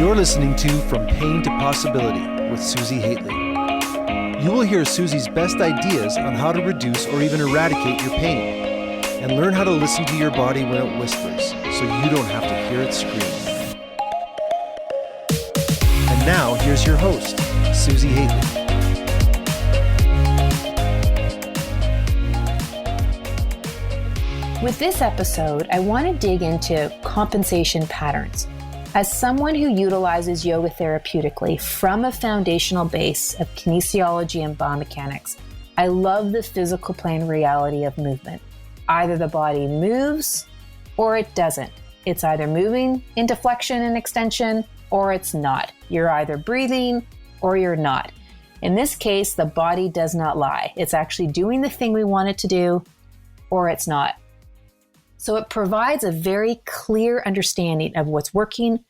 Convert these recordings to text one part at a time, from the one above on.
You're listening to From Pain to Possibility with Susi Haitley. You will hear Susi's best ideas on how to reduce or even eradicate your pain, and learn how to listen to your body when it whispers, so you don't have to hear it scream. And now, here's your host, Susi Haitley. With this episode, I want to dig into compensation patterns. As someone who utilizes yoga therapeutically from a foundational base of kinesiology and biomechanics, I love the physical plane reality of movement. Either the body moves or it doesn't. It's either moving into flexion and extension or it's not. You're either breathing or you're not. In this case, the body does not lie. It's actually doing the thing we want it to do or it's not. So it provides a very clear understanding of what's working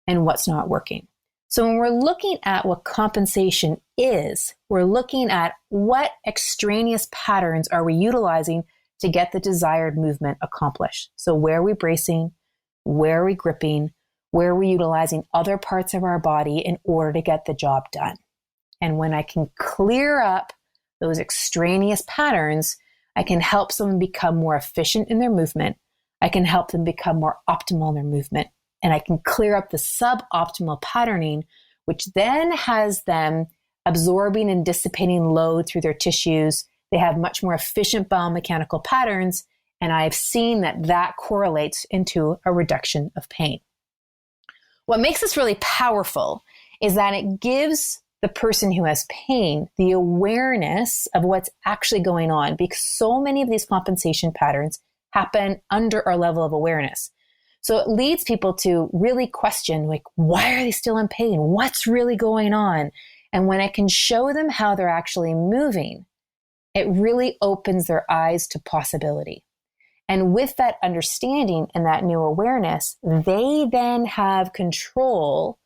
and what's not working. So when we're looking at what compensation is, we're looking at what extraneous patterns are we utilizing to get the desired movement accomplished. So where are we bracing? Where are we gripping? Where are we utilizing other parts of our body in order to get the job done? And when I can clear up those extraneous patterns, I can help someone become more efficient in their movement. I can help them become more optimal in their movement. And I can clear up the suboptimal patterning, which then has them absorbing and dissipating load through their tissues. They have much more efficient biomechanical patterns. And I've seen that that correlates into a reduction of pain. What makes this really powerful is that it gives the person who has pain the awareness of what's actually going on, because so many of these compensation patterns happen under our level of awareness. So it leads people to really question, like, why are they still in pain? What's really going on? And when I can show them how they're actually moving, it really opens their eyes to possibility. And with that understanding and that new awareness, they then have control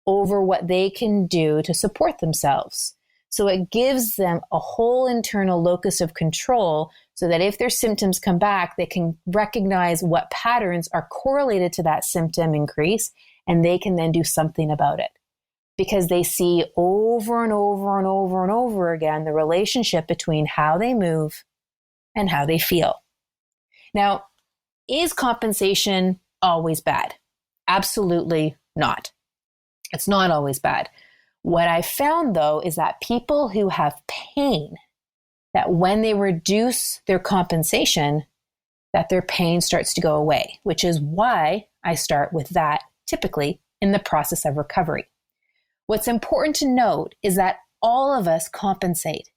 over what they can do to support themselves. So it gives them a whole internal locus of control so that if their symptoms come back, they can recognize what patterns are correlated to that symptom increase, and they can then do something about it. Because they see over and over and over and over again the relationship between how they move and how they feel. Now, is compensation always bad? Absolutely not. It's not always bad. What I found, though, is that people who have pain, that when they reduce their compensation, that their pain starts to go away, which is why I start with that typically in the process of recovery. What's important to note is that all of us compensate.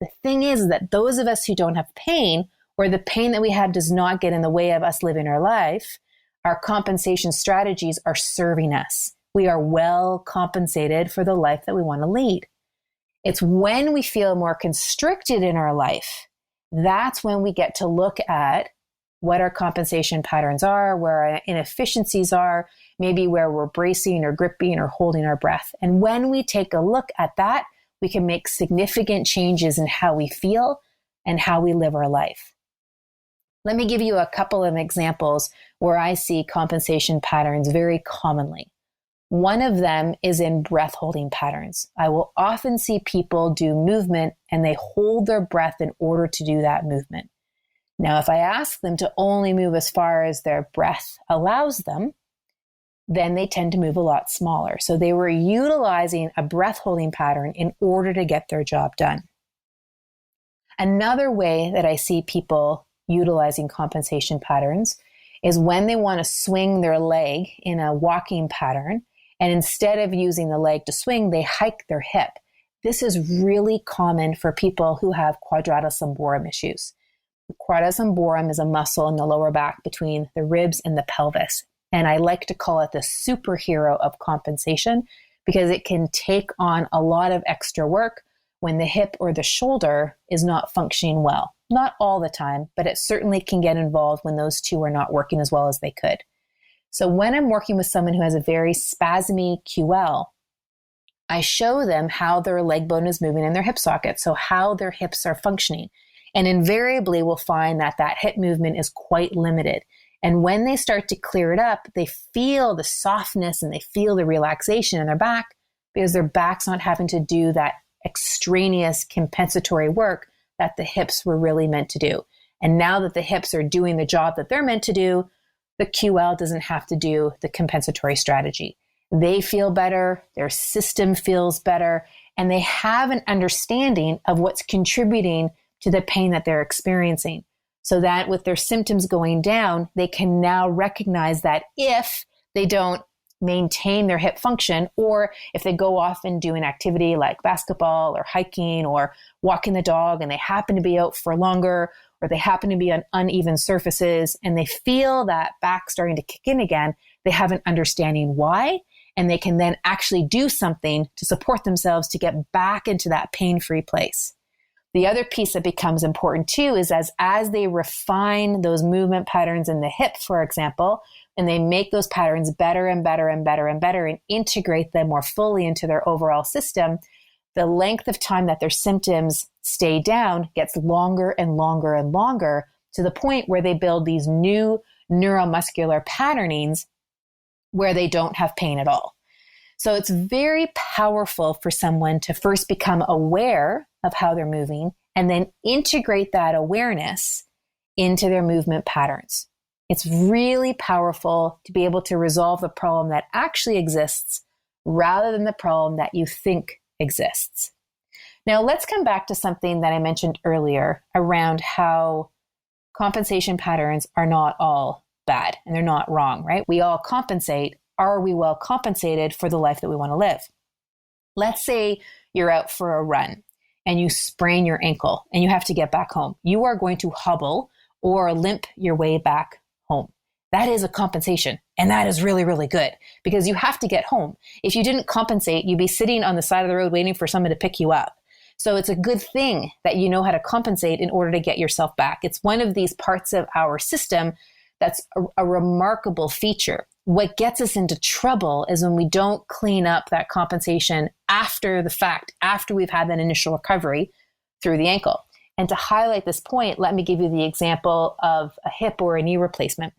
The thing is that those of us who don't have pain, or the pain that we have does not get in the way of us living our life, our compensation strategies are serving us. We are well compensated for the life that we want to lead. It's when we feel more constricted in our life, that's when we get to look at what our compensation patterns are, where our inefficiencies are, maybe where we're bracing or gripping or holding our breath. And when we take a look at that, we can make significant changes in how we feel and how we live our life. Let me give you a couple of examples where I see compensation patterns very commonly. One of them is in breath holding patterns. I will often see people do movement and they hold their breath in order to do that movement. Now, if I ask them to only move as far as their breath allows them, then they tend to move a lot smaller. So they were utilizing a breath holding pattern in order to get their job done. Another way that I see people utilizing compensation patterns is when they want to swing their leg in a walking pattern. And instead of using the leg to swing, they hike their hip. This is really common for people who have quadratus lumborum issues. The quadratus lumborum is a muscle in the lower back between the ribs and the pelvis. And I like to call it the superhero of compensation because it can take on a lot of extra work when the hip or the shoulder is not functioning well. Not all the time, but it certainly can get involved when those two are not working as well as they could. So when I'm working with someone who has a very spasmy QL, I show them how their leg bone is moving in their hip socket, so how their hips are functioning. And invariably we'll find that that hip movement is quite limited. And when they start to clear it up, they feel the softness and they feel the relaxation in their back because their back's not having to do that extraneous compensatory work that the hips were really meant to do. And now that the hips are doing the job that they're meant to do, the QL doesn't have to do the compensatory strategy. They feel better, their system feels better, and they have an understanding of what's contributing to the pain that they're experiencing. So that with their symptoms going down, they can now recognize that if they don't maintain their hip function, or if they go off and do an activity like basketball or hiking or walking the dog and they happen to be out for longer, or they happen to be on uneven surfaces and they feel that back starting to kick in again, they have an understanding why, and they can then actually do something to support themselves to get back into that pain-free place. The other piece that becomes important too is as they refine those movement patterns in the hip, for example, and they make those patterns better and better and better and better and integrate them more fully into their overall system, the length of time that their symptoms stay down gets longer and longer and longer to the point where they build these new neuromuscular patternings where they don't have pain at all. So it's very powerful for someone to first become aware of how they're moving and then integrate that awareness into their movement patterns. It's really powerful to be able to resolve the problem that actually exists rather than the problem that you think exists. Now, let's come back to something that I mentioned earlier around how compensation patterns are not all bad and they're not wrong, right? We all compensate. Are we well compensated for the life that we want to live? Let's say you're out for a run and you sprain your ankle and you have to get back home. You are going to hobble or limp your way back home. That is a compensation. And that is really, really good because you have to get home. If you didn't compensate, you'd be sitting on the side of the road waiting for someone to pick you up. So it's a good thing that you know how to compensate in order to get yourself back. It's one of these parts of our system that's a remarkable feature. What gets us into trouble is when we don't clean up that compensation after the fact, after we've had that initial recovery through the ankle. And to highlight this point, let me give you the example of a hip or a knee replacement.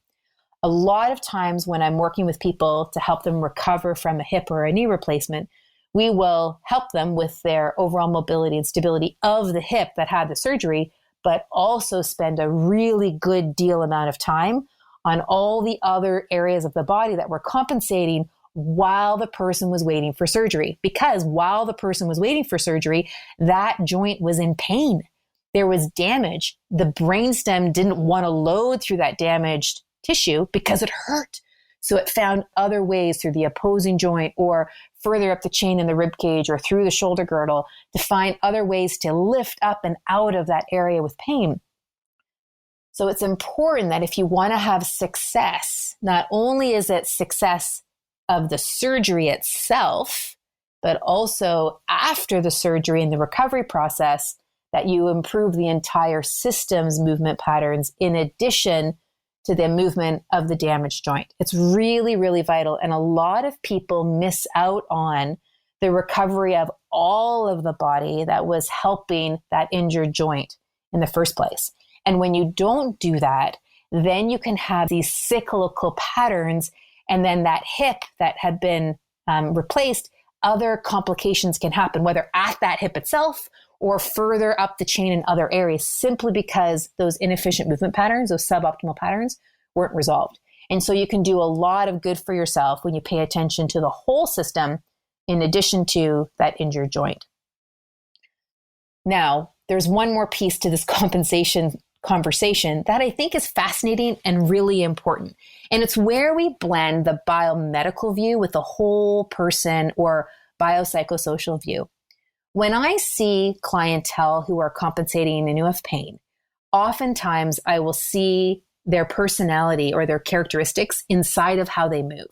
A lot of times when I'm working with people to help them recover from a hip or a knee replacement, we will help them with their overall mobility and stability of the hip that had the surgery, but also spend a really good deal amount of time on all the other areas of the body that were compensating while the person was waiting for surgery. Because while the person was waiting for surgery, that joint was in pain. There was damage. The brainstem didn't want to load through that damaged tissue because it hurt. So it found other ways through the opposing joint or further up the chain in the rib cage or through the shoulder girdle to find other ways to lift up and out of that area with pain. So it's important that if you want to have success, not only is it success of the surgery itself, but also after the surgery and the recovery process, that you improve the entire system's movement patterns in addition to the movement of the damaged joint. It's really, really vital. And a lot of people miss out on the recovery of all of the body that was helping that injured joint in the first place. And when you don't do that, then you can have these cyclical patterns. And then that hip that had been replaced, other complications can happen, whether at that hip itself or further up the chain in other areas, simply because those inefficient movement patterns, those suboptimal patterns, weren't resolved. And so you can do a lot of good for yourself when you pay attention to the whole system in addition to that injured joint. Now, there's one more piece to this compensation conversation that I think is fascinating and really important. And it's where we blend the biomedical view with the whole person or biopsychosocial view. When I see clientele who are compensating and who have pain, oftentimes I will see their personality or their characteristics inside of how they move.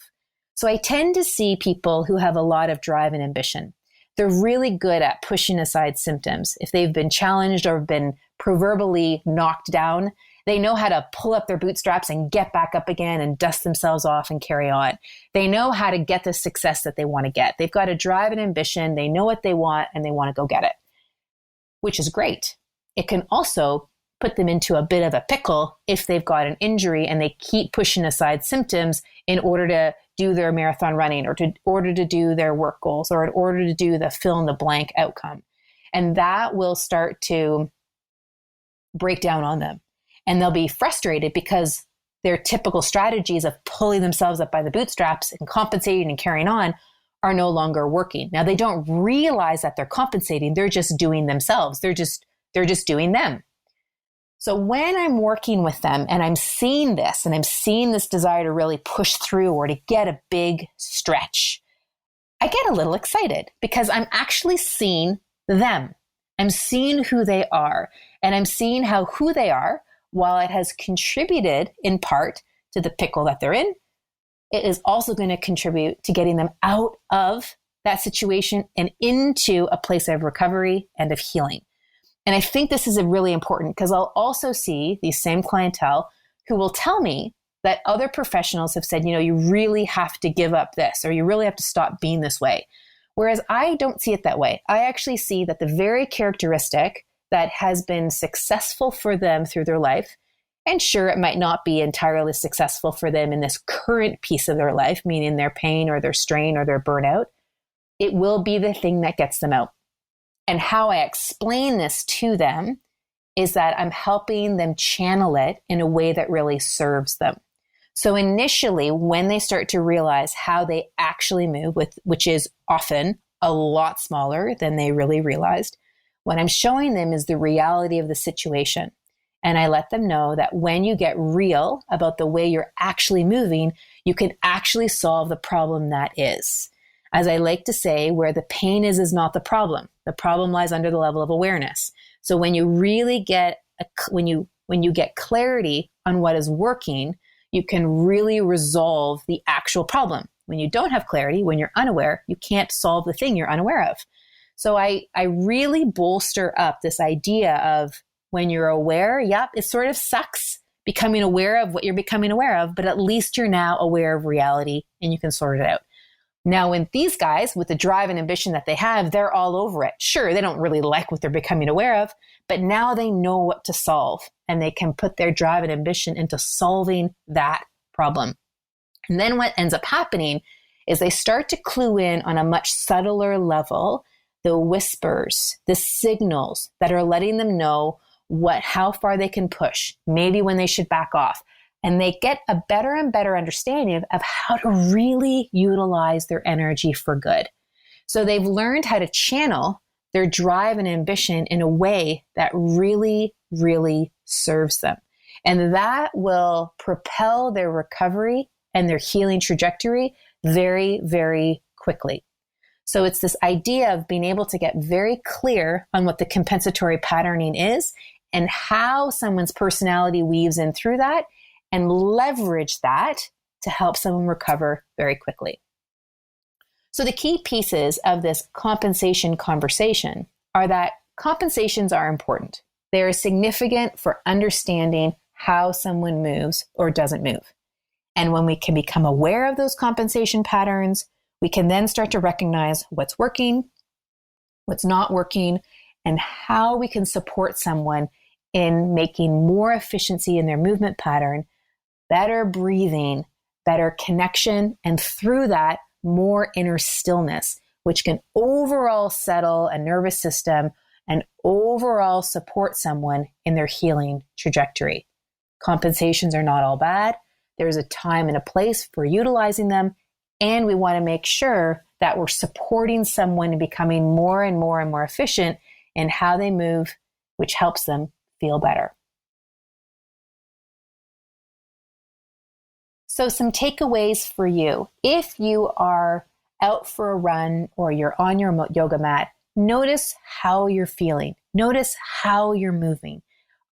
So I tend to see people who have a lot of drive and ambition. They're really good at pushing aside symptoms. If they've been challenged or been proverbially knocked down, they know how to pull up their bootstraps and get back up again and dust themselves off and carry on. They know how to get the success that they want to get. They've got a drive and ambition. They know what they want and they want to go get it, which is great. It can also put them into a bit of a pickle if they've got an injury and they keep pushing aside symptoms in order to do their marathon running or in order to do their work goals or in order to do the fill in the blank outcome. And that will start to break down on them. And they'll be frustrated because their typical strategies of pulling themselves up by the bootstraps and compensating and carrying on are no longer working. Now, they don't realize that they're compensating. They're just doing themselves. They're just doing them. So when I'm working with them and I'm seeing this and I'm seeing this desire to really push through or to get a big stretch, I get a little excited because I'm actually seeing them. I'm seeing who they are, and I'm seeing how who they are, while it has contributed in part to the pickle that they're in, it is also going to contribute to getting them out of that situation and into a place of recovery and of healing. And I think this is really important because I'll also see these same clientele who will tell me that other professionals have said, you really have to give up this, or you really have to stop being this way. Whereas I don't see it that way. I actually see that the very characteristic that has been successful for them through their life, and sure, it might not be entirely successful for them in this current piece of their life, meaning their pain or their strain or their burnout, it will be the thing that gets them out. And how I explain this to them is that I'm helping them channel it in a way that really serves them. So initially, when they start to realize how they actually move, which is often a lot smaller than they really realized, what I'm showing them is the reality of the situation. And I let them know that when you get real about the way you're actually moving, you can actually solve the problem that is. As I like to say, where the pain is not the problem. The problem lies under the level of awareness. So when you really get, when you get clarity on what is working, you can really resolve the actual problem. When you don't have clarity, when you're unaware, you can't solve the thing you're unaware of. So I really bolster up this idea of when you're aware, yep, it sort of sucks becoming aware of what you're becoming aware of, but at least you're now aware of reality and you can sort it out. Now, when these guys, with the drive and ambition that they have, they're all over it. Sure, they don't really like what they're becoming aware of, but now they know what to solve and they can put their drive and ambition into solving that problem. And then what ends up happening is they start to clue in on a much subtler level, the whispers, the signals that are letting them know how far they can push, maybe when they should back off. And they get a better and better understanding of how to really utilize their energy for good. So they've learned how to channel their drive and ambition in a way that really, really serves them. And that will propel their recovery and their healing trajectory very, very quickly. So it's this idea of being able to get very clear on what the compensatory patterning is and how someone's personality weaves in through that, and leverage that to help someone recover very quickly. So the key pieces of this compensation conversation are that compensations are important. They are significant for understanding how someone moves or doesn't move. And when we can become aware of those compensation patterns, we can then start to recognize what's working, what's not working, and how we can support someone in making more efficiency in their movement pattern, better breathing, better connection, and through that, more inner stillness, which can overall settle a nervous system and overall support someone in their healing trajectory. Compensations are not all bad. There's a time and a place for utilizing them, and we want to make sure that we're supporting someone in becoming more and more and more efficient in how they move, which helps them feel better. So some takeaways for you. If you are out for a run or you're on your yoga mat, notice how you're feeling. Notice how you're moving.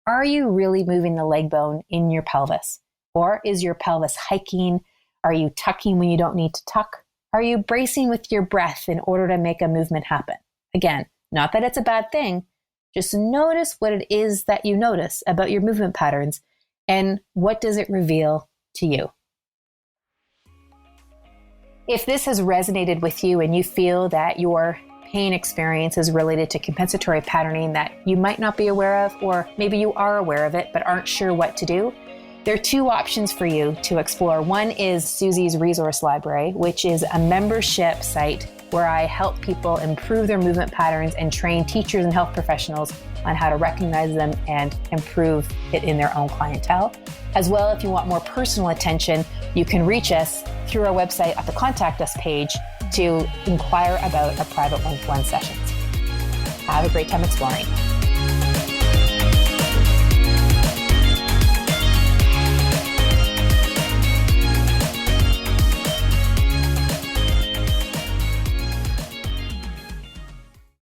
Are you really moving the leg bone in your pelvis? Or is your pelvis hiking? Are you tucking when you don't need to tuck? Are you bracing with your breath in order to make a movement happen? Again, not that it's a bad thing. Just notice what it is that you notice about your movement patterns and what does it reveal to you. If this has resonated with you and you feel that your pain experiences related to compensatory patterning that you might not be aware of, or maybe you are aware of it but aren't sure what to do, there are two options for you to explore. One is Susi's Resource Library, which is a membership site where I help people improve their movement patterns and train teachers and health professionals on how to recognize them and improve it in their own clientele. As well, if you want more personal attention, you can reach us through our website at the Contact Us page to inquire about our private one-to-one sessions. Have a great time exploring.